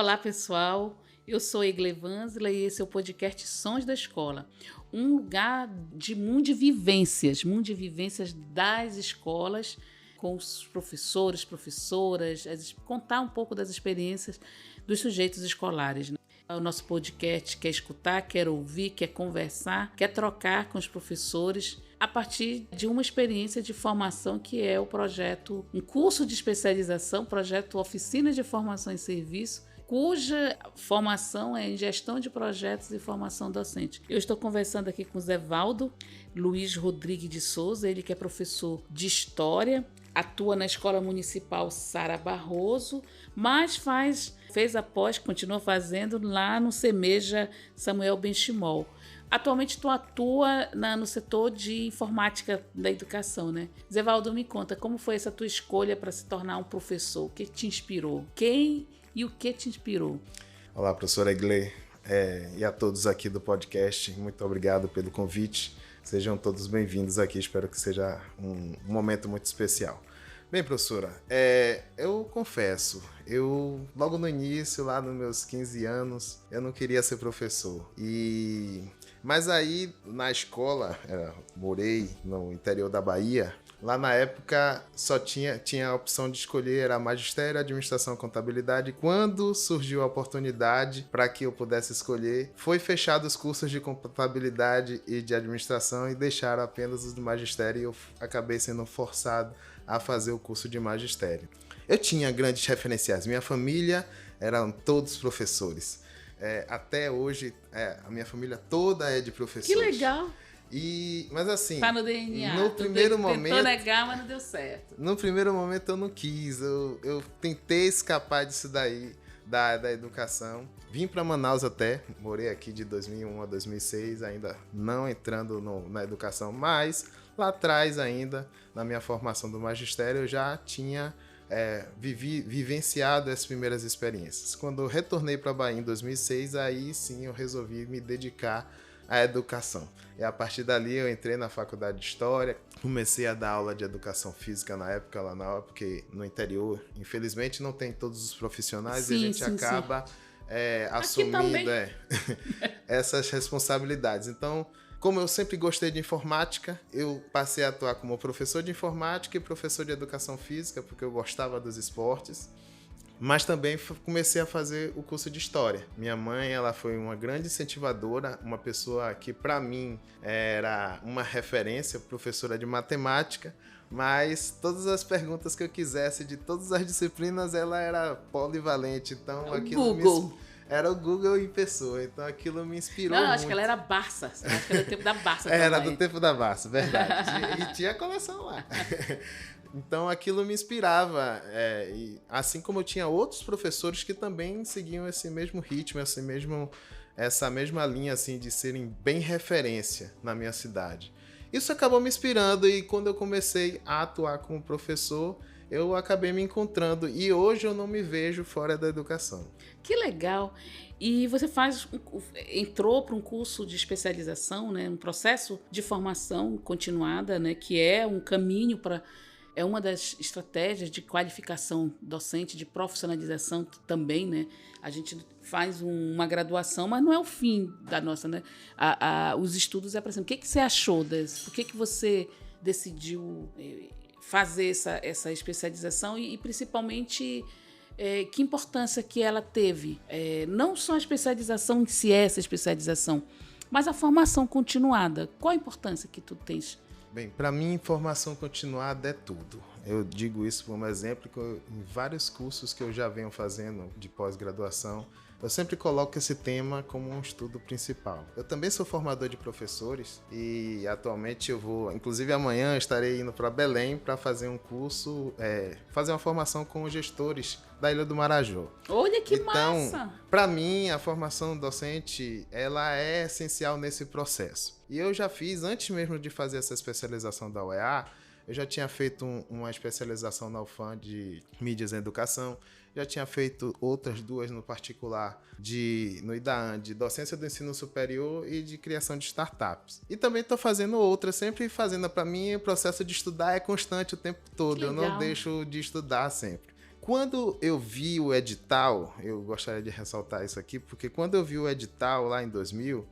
Olá, pessoal. Eu sou Egle Vanzila e esse é o podcast Sons da Escola. Um lugar de mundo de vivências das escolas, com os professores, professoras, contar um pouco das experiências dos sujeitos escolares, né? O nosso podcast quer escutar, quer ouvir, quer conversar, quer trocar com os professores a partir de uma experiência de formação que é o projeto, um curso de especialização, projeto Oficina de Formação em Serviço, cuja formação é em gestão de projetos e formação docente. Eu estou conversando aqui com o Zevaldo Luiz Rodrigues de Souza, ele que é professor de História, atua na Escola Municipal Sara Barroso, mas fez a pós, continua fazendo lá no Semeja Samuel Benchimol. Atualmente tu atua no setor de informática da educação, né? Zevaldo, me conta, como foi essa tua escolha para se tornar um professor? O que te inspirou? Quem e o que te inspirou? Olá, professora Egle, e a todos aqui do podcast, muito obrigado pelo convite. Sejam todos bem-vindos aqui, espero que seja um momento muito especial. Bem, professora, eu confesso, logo no início, lá nos meus 15 anos, eu não queria ser professor. Mas aí, na escola, morei no interior da Bahia, lá na época só tinha a opção de escolher, era magistério, administração e contabilidade. Quando surgiu a oportunidade para que eu pudesse escolher, foi fechado os cursos de contabilidade e de administração e deixaram apenas os do magistério e eu acabei sendo forçado a fazer o curso de magistério. Eu tinha grandes referenciais, minha família eram todos professores. Até hoje, a minha família toda é de professores. Que legal! Mas assim, tá no DNA. No primeiro momento, tentou negar, mas não deu certo. No primeiro momento eu não quis, eu tentei escapar disso daí, da educação. Vim para Manaus até, morei aqui de 2001 a 2006, ainda não entrando na educação, mas lá atrás ainda, na minha formação do magistério, eu já tinha vivenciado as primeiras experiências. Quando eu retornei para a Bahia em 2006, aí sim eu resolvi me dedicar à educação. E a partir dali eu entrei na faculdade de História, comecei a dar aula de educação física na época, porque no interior, infelizmente, não tem todos os profissionais, sim, e a gente acaba assumindo essas responsabilidades. Então, como eu sempre gostei de informática, eu passei a atuar como professor de informática e professor de educação física, porque eu gostava dos esportes. Mas também comecei a fazer o curso de História. Minha mãe, ela foi uma grande incentivadora, uma pessoa que para mim era uma referência, professora de matemática, mas todas as perguntas que eu quisesse de todas as disciplinas, ela era polivalente, então era o Google em pessoa, então aquilo me inspirou muito. Acho que ela era Barça, acho que era do tempo da Barça também. Era do tempo da Barça, verdade, e tinha a coleção lá. Então aquilo me inspirava, e assim como eu tinha outros professores que também seguiam esse mesmo ritmo, essa mesma linha assim, de serem bem referência na minha cidade. Isso acabou me inspirando e quando eu comecei a atuar como professor, eu acabei me encontrando e hoje eu não me vejo fora da educação. Que legal! E você entrou para um curso de especialização, né, um processo de formação continuada, né, que é um caminho para... É uma das estratégias de qualificação docente, de profissionalização também, né? A gente faz uma graduação, mas não é o fim da nossa, né? Os estudos é para cima. O que você achou desse? Por que você decidiu fazer essa especialização e principalmente, que importância que ela teve? Não só a especialização em si, essa especialização, mas a formação continuada. Qual a importância que tu tens? Bem, para mim, formação continuada é tudo. Eu digo isso como exemplo, que em vários cursos que eu já venho fazendo de pós-graduação, eu sempre coloco esse tema como um estudo principal. Eu também sou formador de professores e atualmente inclusive amanhã estarei indo para Belém para fazer um curso, fazer uma formação com os gestores da Ilha do Marajó. Olha que massa! Então, para mim, a formação docente, ela é essencial nesse processo. E eu já fiz, antes mesmo de fazer essa especialização da UEA, eu já tinha feito uma especialização na UFAM de mídias em educação, já tinha feito outras duas no particular no IDAAN, de docência do ensino superior e de criação de startups. E também estou fazendo outras, sempre fazendo. Para mim, o processo de estudar é constante o tempo todo, eu não deixo de estudar sempre. quando eu vi o edital, eu gostaria de ressaltar isso aqui, porque quando eu vi o edital lá em 2000,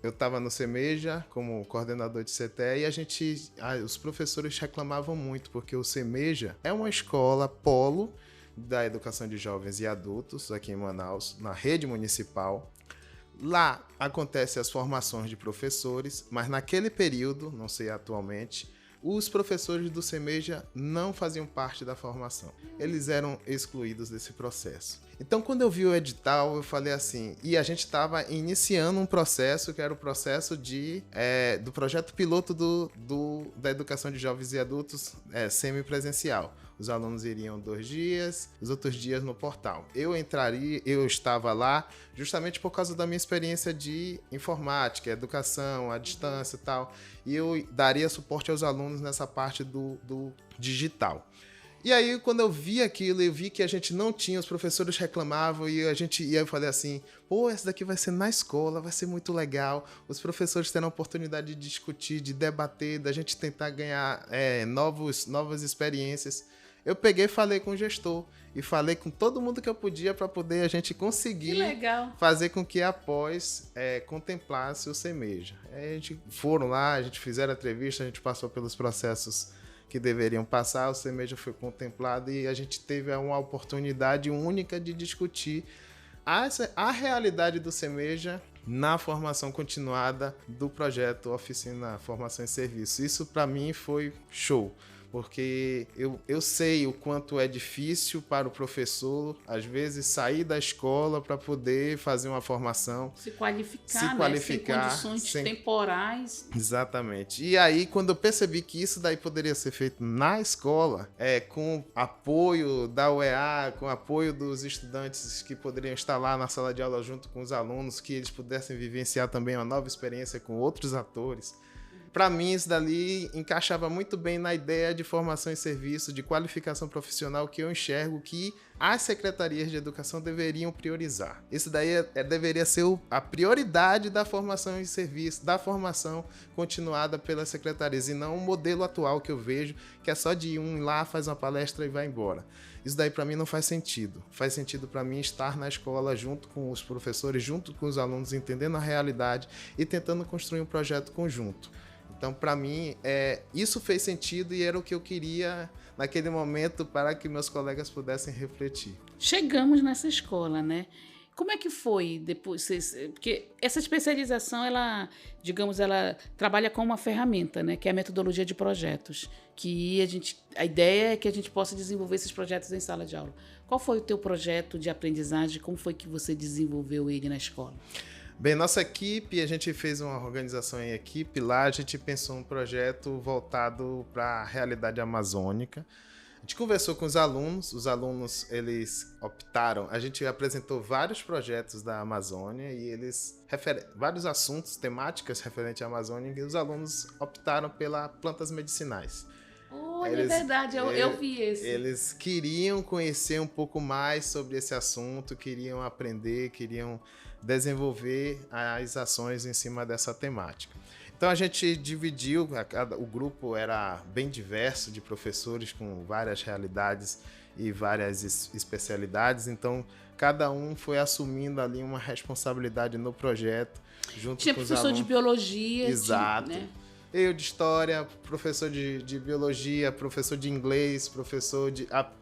eu estava no CEMEJA como coordenador de CTE e os professores reclamavam muito, porque o CEMEJA é uma escola polo da educação de jovens e adultos aqui em Manaus, na rede municipal. Lá acontecem as formações de professores, mas naquele período, não sei atualmente, os professores do CEMEJA não faziam parte da formação. Eles eram excluídos desse processo. Então, quando eu vi o edital, eu falei assim, e a gente estava iniciando um processo, que era o processo do projeto piloto da educação de jovens e adultos semipresencial. Os alunos iriam 2 dias, os outros dias no portal. Eu estava lá justamente por causa da minha experiência de informática, educação, à distância e tal, e eu daria suporte aos alunos nessa parte do digital. E aí, quando eu vi aquilo, eu vi que a gente não tinha, os professores reclamavam e aí eu falei assim, essa daqui vai ser na escola, vai ser muito legal, os professores terão a oportunidade de discutir, de debater, da gente tentar ganhar novas experiências. Eu peguei e falei com o gestor e falei com todo mundo que eu podia para poder a gente conseguir fazer com que a pós contemplasse o CEMEJA. A gente foram lá, a gente fizeram a entrevista, a gente passou pelos processos que deveriam passar, o CEMEJA foi contemplado e a gente teve uma oportunidade única de discutir a realidade do CEMEJA na formação continuada do projeto Oficina Formação e Serviço. Isso para mim foi show, porque eu sei o quanto é difícil para o professor, às vezes, sair da escola para poder fazer uma formação. Se qualificar, sem condições temporais. Exatamente. E aí, quando eu percebi que isso daí poderia ser feito na escola, com apoio da UEA, com apoio dos estudantes que poderiam estar lá na sala de aula junto com os alunos, que eles pudessem vivenciar também uma nova experiência com outros atores, para mim, isso dali encaixava muito bem na ideia de formação e serviço, de qualificação profissional que eu enxergo que as secretarias de educação deveriam priorizar. Isso daí deveria ser a prioridade da formação e serviço, da formação continuada pelas secretarias, e não o modelo atual que eu vejo, que é só de ir lá, faz uma palestra e vai embora. Isso daí para mim não faz sentido. Faz sentido para mim estar na escola junto com os professores, junto com os alunos, entendendo a realidade e tentando construir um projeto conjunto. Então, para mim, isso fez sentido e era o que eu queria naquele momento para que meus colegas pudessem refletir. Chegamos nessa escola, né? Como é que foi depois? Porque essa especialização, ela trabalha com uma ferramenta, né? Que é a metodologia de projetos. Que a ideia é que a gente possa desenvolver esses projetos em sala de aula. Qual foi o teu projeto de aprendizagem? Como foi que você desenvolveu ele na escola? Bem, nossa equipe, a gente fez uma organização em equipe. Lá a gente pensou um projeto voltado para a realidade amazônica. A gente conversou com os alunos eles optaram, a gente apresentou vários projetos da Amazônia e vários assuntos, temáticas referentes à Amazônia, e os alunos optaram pelas plantas medicinais. Olha, é verdade, eu vi esse. Eles queriam conhecer um pouco mais sobre esse assunto, queriam aprender, queriam desenvolver as ações em cima dessa temática. Então a gente dividiu, o grupo era bem diverso, de professores com várias realidades e várias especialidades, então cada um foi assumindo ali uma responsabilidade no projeto, junto com os alunos. Tinha professor de biologia. Exato. Né? Eu de história, professor de biologia, professor de inglês,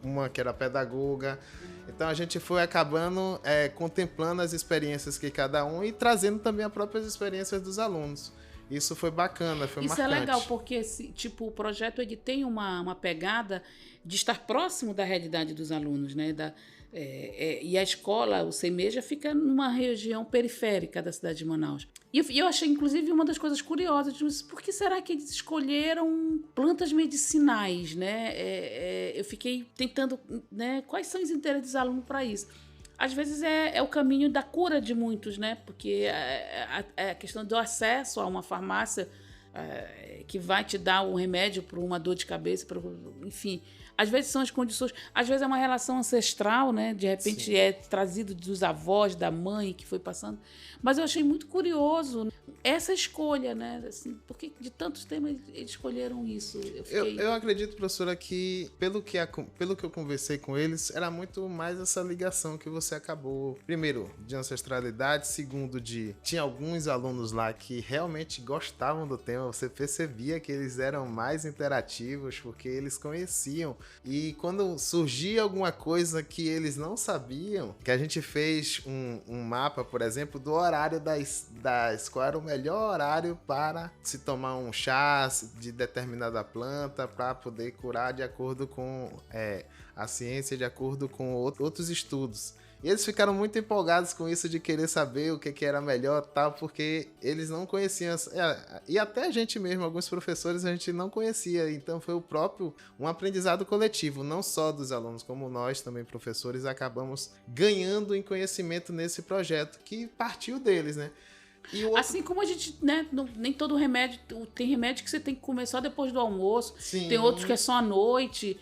uma que era pedagoga. Então a gente foi acabando contemplando as experiências que cada um e trazendo também as próprias experiências dos alunos. Isso foi bacana, foi marcante. Isso é legal, porque o projeto ele tem uma pegada de estar próximo da realidade dos alunos, né? E a escola, o CEMEJA, fica numa região periférica da cidade de Manaus. E eu achei, inclusive, uma das coisas curiosas, por que será que eles escolheram plantas medicinais, né? Eu fiquei tentando, né? Quais são os interesses dos alunos para isso? Às vezes é o caminho da cura de muitos, né? Porque a questão do acesso a uma farmácia que vai te dar um remédio para uma dor de cabeça, enfim, Às vezes são as condições, às vezes é uma relação ancestral, né? De repente Sim. é trazido dos avós, da mãe que foi passando. Mas eu achei muito curioso essa escolha, né? Assim, porque de tantos temas eles escolheram isso. Eu acredito, professora, que pelo que eu conversei com eles, era muito mais essa ligação que você acabou, primeiro, de ancestralidade, segundo, tinha alguns alunos lá que realmente gostavam do tema, você percebia que eles eram mais interativos, porque eles conheciam. E quando surgia alguma coisa que eles não sabiam, que a gente fez um mapa, por exemplo, do horário qual era o melhor horário para se tomar um chá de determinada planta para poder curar de acordo com a ciência, de acordo com outros estudos. E eles ficaram muito empolgados com isso de querer saber o que era melhor tal, porque eles não conheciam. E até a gente mesmo, alguns professores, a gente não conhecia. Então foi um aprendizado coletivo, não só dos alunos, como nós também, professores, acabamos ganhando em conhecimento nesse projeto, que partiu deles, né? Assim como a gente, né, nem todo remédio, tem remédio que você tem que comer só depois do almoço, Sim. Tem outros que é só à noite.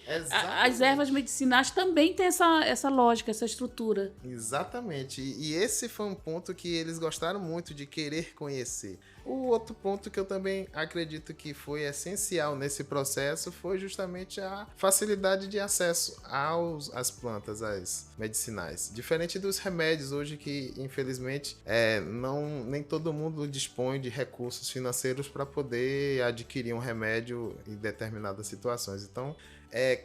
As ervas medicinais também têm essa lógica, essa estrutura. Exatamente, e esse foi um ponto que eles gostaram muito de querer conhecer. O outro ponto que eu também acredito que foi essencial nesse processo foi justamente a facilidade de acesso às plantas, às medicinais. Diferente dos remédios hoje que, infelizmente, nem todo mundo dispõe de recursos financeiros para poder adquirir um remédio em determinadas situações. Então,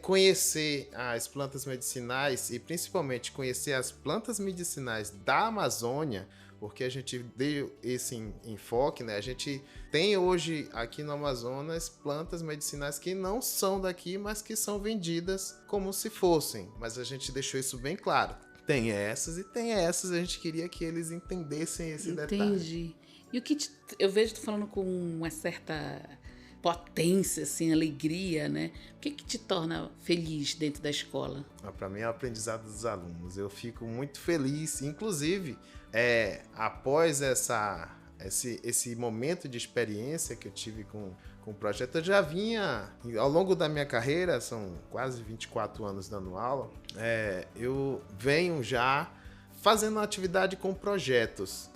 conhecer as plantas medicinais e principalmente conhecer as plantas medicinais da Amazônia, porque a gente deu esse enfoque, né? A gente tem hoje aqui no Amazonas plantas medicinais que não são daqui, mas que são vendidas como se fossem. Mas a gente deixou isso bem claro. Tem essas e tem essas, a gente queria que eles entendessem esse detalhe. Entendi. E o que eu vejo tu falando com uma certa potência, assim, alegria, né? O que te torna feliz dentro da escola? Para mim é o aprendizado dos alunos. Eu fico muito feliz, inclusive, após esse momento de experiência que eu tive com o projeto, eu já vinha, ao longo da minha carreira, são quase 24 anos dando aula, eu venho já fazendo atividade com projetos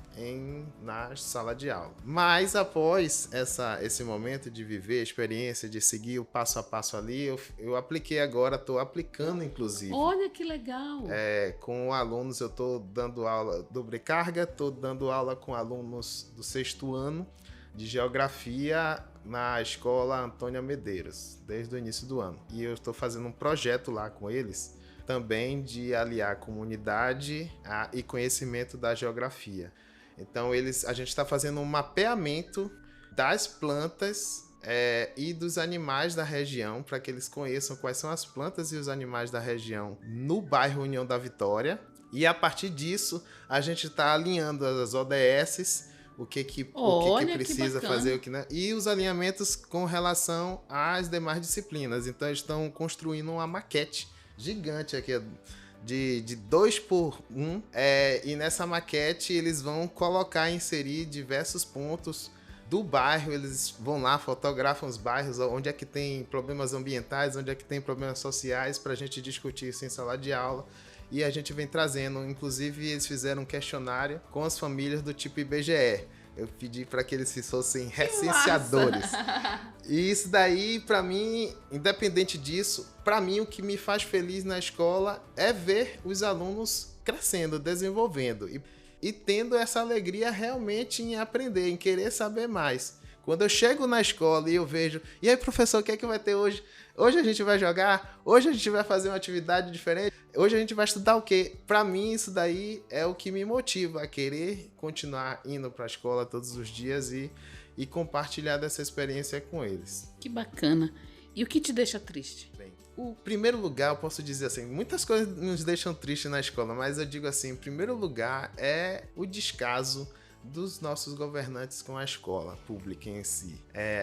na sala de aula. Mas após esse momento de viver a experiência, de seguir o passo a passo ali, eu apliquei agora, estou aplicando inclusive. Olha que legal! Com alunos, eu estou dando aula doble carga, estou dando aula com alunos do 6º ano de geografia na escola Antônia Medeiros, desde o início do ano. E eu estou fazendo um projeto lá com eles, também de aliar comunidade e conhecimento da geografia. Então, a gente está fazendo um mapeamento das plantas e dos animais da região, para que eles conheçam quais são as plantas e os animais da região no bairro União da Vitória. E a partir disso, a gente está alinhando as ODS, o que precisa fazer, o que não, e os alinhamentos com relação às demais disciplinas. Então, eles estão construindo uma maquete gigante aqui, de 2x1, e nessa maquete eles vão inserir diversos pontos do bairro. Eles vão lá, fotografam os bairros, onde é que tem problemas ambientais, onde é que tem problemas sociais, para a gente discutir isso em sala de aula. E a gente vem trazendo, inclusive eles fizeram um questionário com as famílias do tipo IBGE. Eu pedi para que eles fossem recenseadores. E isso daí, para mim, independente disso, para mim o que me faz feliz na escola é ver os alunos crescendo, desenvolvendo e tendo essa alegria realmente em aprender, em querer saber mais. Quando eu chego na escola e eu vejo, e aí, professor, o que é que vai ter hoje? Hoje a gente vai jogar? Hoje a gente vai fazer uma atividade diferente? Hoje a gente vai estudar o quê? Para mim, isso daí é o que me motiva a querer continuar indo para a escola todos os dias e compartilhar dessa experiência com eles. Que bacana. E o que te deixa triste? Bem, o primeiro lugar, eu posso dizer assim, muitas coisas nos deixam tristes na escola, mas eu digo assim, em primeiro lugar é o descaso dos nossos governantes com a escola pública em si.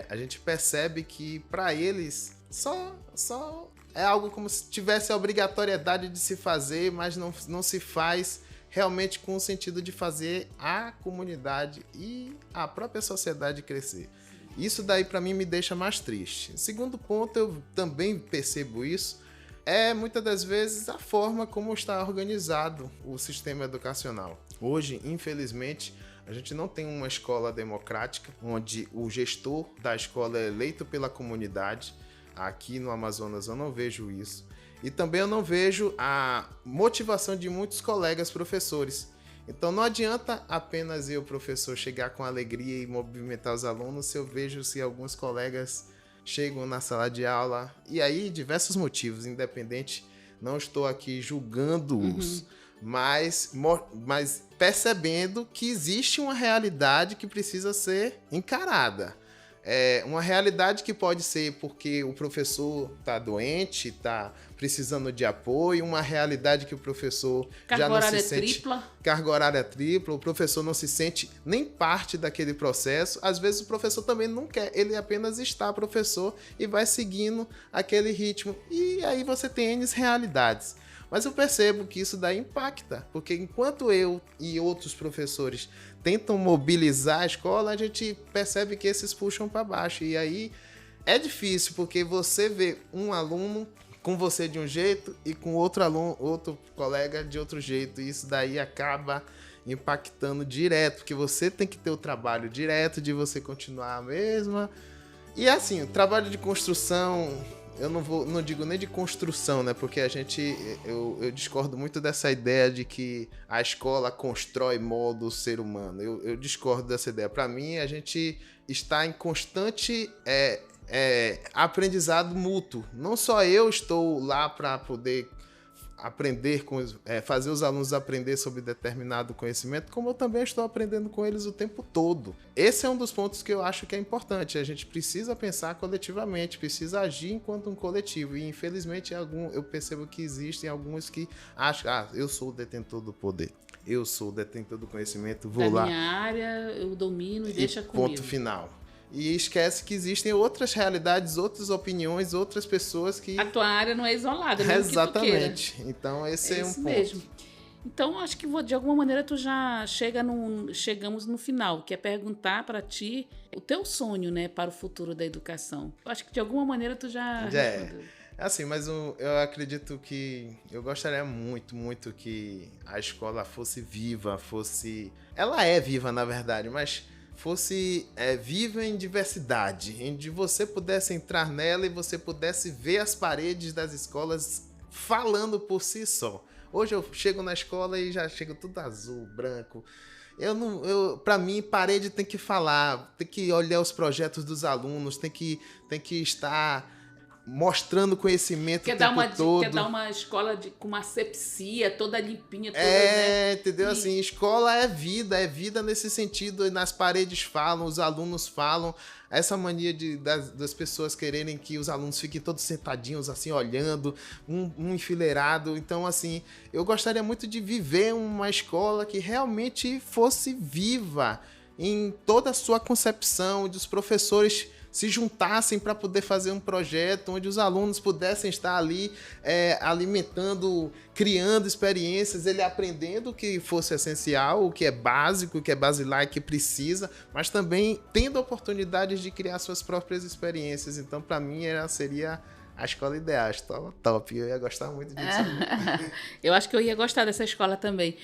A gente percebe que para eles só é algo como se tivesse a obrigatoriedade de se fazer, mas não se faz realmente com o sentido de fazer a comunidade e a própria sociedade crescer. Isso daí para mim me deixa mais triste. Segundo ponto, eu também percebo isso é muitas das vezes a forma como está organizado o sistema educacional. Hoje, infelizmente, a gente não tem uma escola democrática, onde o gestor da escola é eleito pela comunidade. Aqui no Amazonas eu não vejo isso. E também eu não vejo a motivação de muitos colegas professores. Então não adianta apenas eu, professor, chegar com alegria e movimentar os alunos se eu vejo se alguns colegas chegam na sala de aula. E aí, diversos motivos, independente, não estou aqui julgando-os, mas percebendo que existe uma realidade que precisa ser encarada. Uma realidade que pode ser porque o professor está doente, está precisando de apoio, uma realidade que o professor já não se sente... Carga horária tripla, o professor não se sente nem parte daquele processo. Às vezes o professor também não quer, ele apenas está professor e vai seguindo aquele ritmo. E aí você tem N realidades. Mas eu percebo que isso daí impacta, porque enquanto eu e outros professores tentam mobilizar a escola, a gente percebe que esses puxam para baixo. E aí é difícil, porque você vê um aluno com você de um jeito e com outro aluno, outro colega de outro jeito. E isso daí acaba impactando direto, porque você tem que ter o trabalho direto de você continuar a mesma. E assim, o trabalho de construção... Eu não digo nem de construção, né? Porque eu discordo muito dessa ideia de que a escola constrói molda o ser humano. Eu discordo dessa ideia. Para mim, a gente está em constante aprendizado mútuo. Não só eu estou lá para poder aprender, fazer os alunos aprender sobre determinado conhecimento, como eu também estou aprendendo com eles o tempo todo. Esse é um dos pontos que eu acho que é importante. A gente precisa pensar coletivamente, precisa agir enquanto um coletivo. E, infelizmente, eu percebo que existem alguns que acham, eu sou o detentor do poder, eu sou o detentor do conhecimento, vou lá. Da minha área, eu domino e deixa comigo. Ponto final. E esquece que existem outras realidades, outras opiniões, outras pessoas que... A tua área não é isolada, mesmo Exatamente. Que tu queira. Então, esse é um ponto. Mesmo. Então, acho que de alguma maneira tu já chegamos no final, que é perguntar para ti o teu sonho, né, para o futuro da educação. Eu acho que de alguma maneira tu já respondeu. Assim, mas eu acredito que eu gostaria muito, muito que a escola fosse viva, Ela é viva, na verdade, mas... fosse viva em diversidade, onde você pudesse entrar nela e você pudesse ver as paredes das escolas falando por si só. Hoje eu chego na escola e já chego tudo azul, branco. Para mim, parede tem que falar, tem que olhar os projetos dos alunos, tem que estar mostrando conhecimento o tempo todo. Quer dar uma escola com uma asepsia toda limpinha. Toda, né? Entendeu? Assim, escola é vida nesse sentido. Nas paredes falam, os alunos falam. Essa mania das pessoas quererem que os alunos fiquem todos sentadinhos, assim, olhando, um enfileirado. Então, assim, eu gostaria muito de viver uma escola que realmente fosse viva em toda a sua concepção, onde os professores se juntassem para poder fazer um projeto onde os alunos pudessem estar ali alimentando, criando experiências, ele aprendendo o que fosse essencial, o que é básico, o que é basilar e que precisa, mas também tendo oportunidades de criar suas próprias experiências. Então, para mim, seria a escola ideal, a escola top. Eu ia gostar muito disso. Eu acho que eu ia gostar dessa escola também.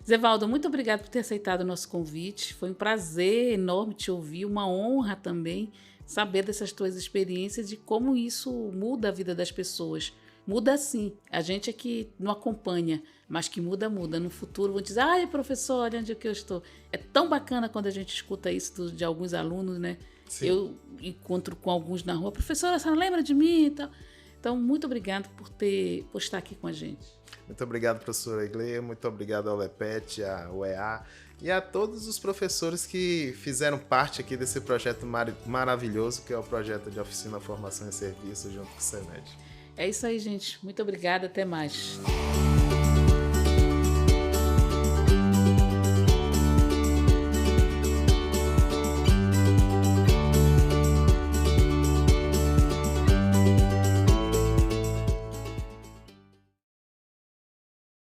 Zevaldo, muito obrigado por ter aceitado o nosso convite. Foi um prazer enorme te ouvir, uma honra também saber dessas tuas experiências e como isso muda a vida das pessoas. Muda sim. A gente é que não acompanha, mas que muda. No futuro vão dizer, professor, olha onde é que eu estou. É tão bacana quando a gente escuta isso de alguns alunos, né? Sim. Eu encontro com alguns na rua, professora, você não lembra de mim e tal. Então, muito obrigado por estar aqui com a gente. Muito obrigado, professora Iglê, muito obrigado ao LEPET, ao UEA e a todos os professores que fizeram parte aqui desse projeto maravilhoso, que é o projeto de Oficina Formação e Serviço junto com o CEMED. É isso aí, gente. Muito obrigada. Até mais.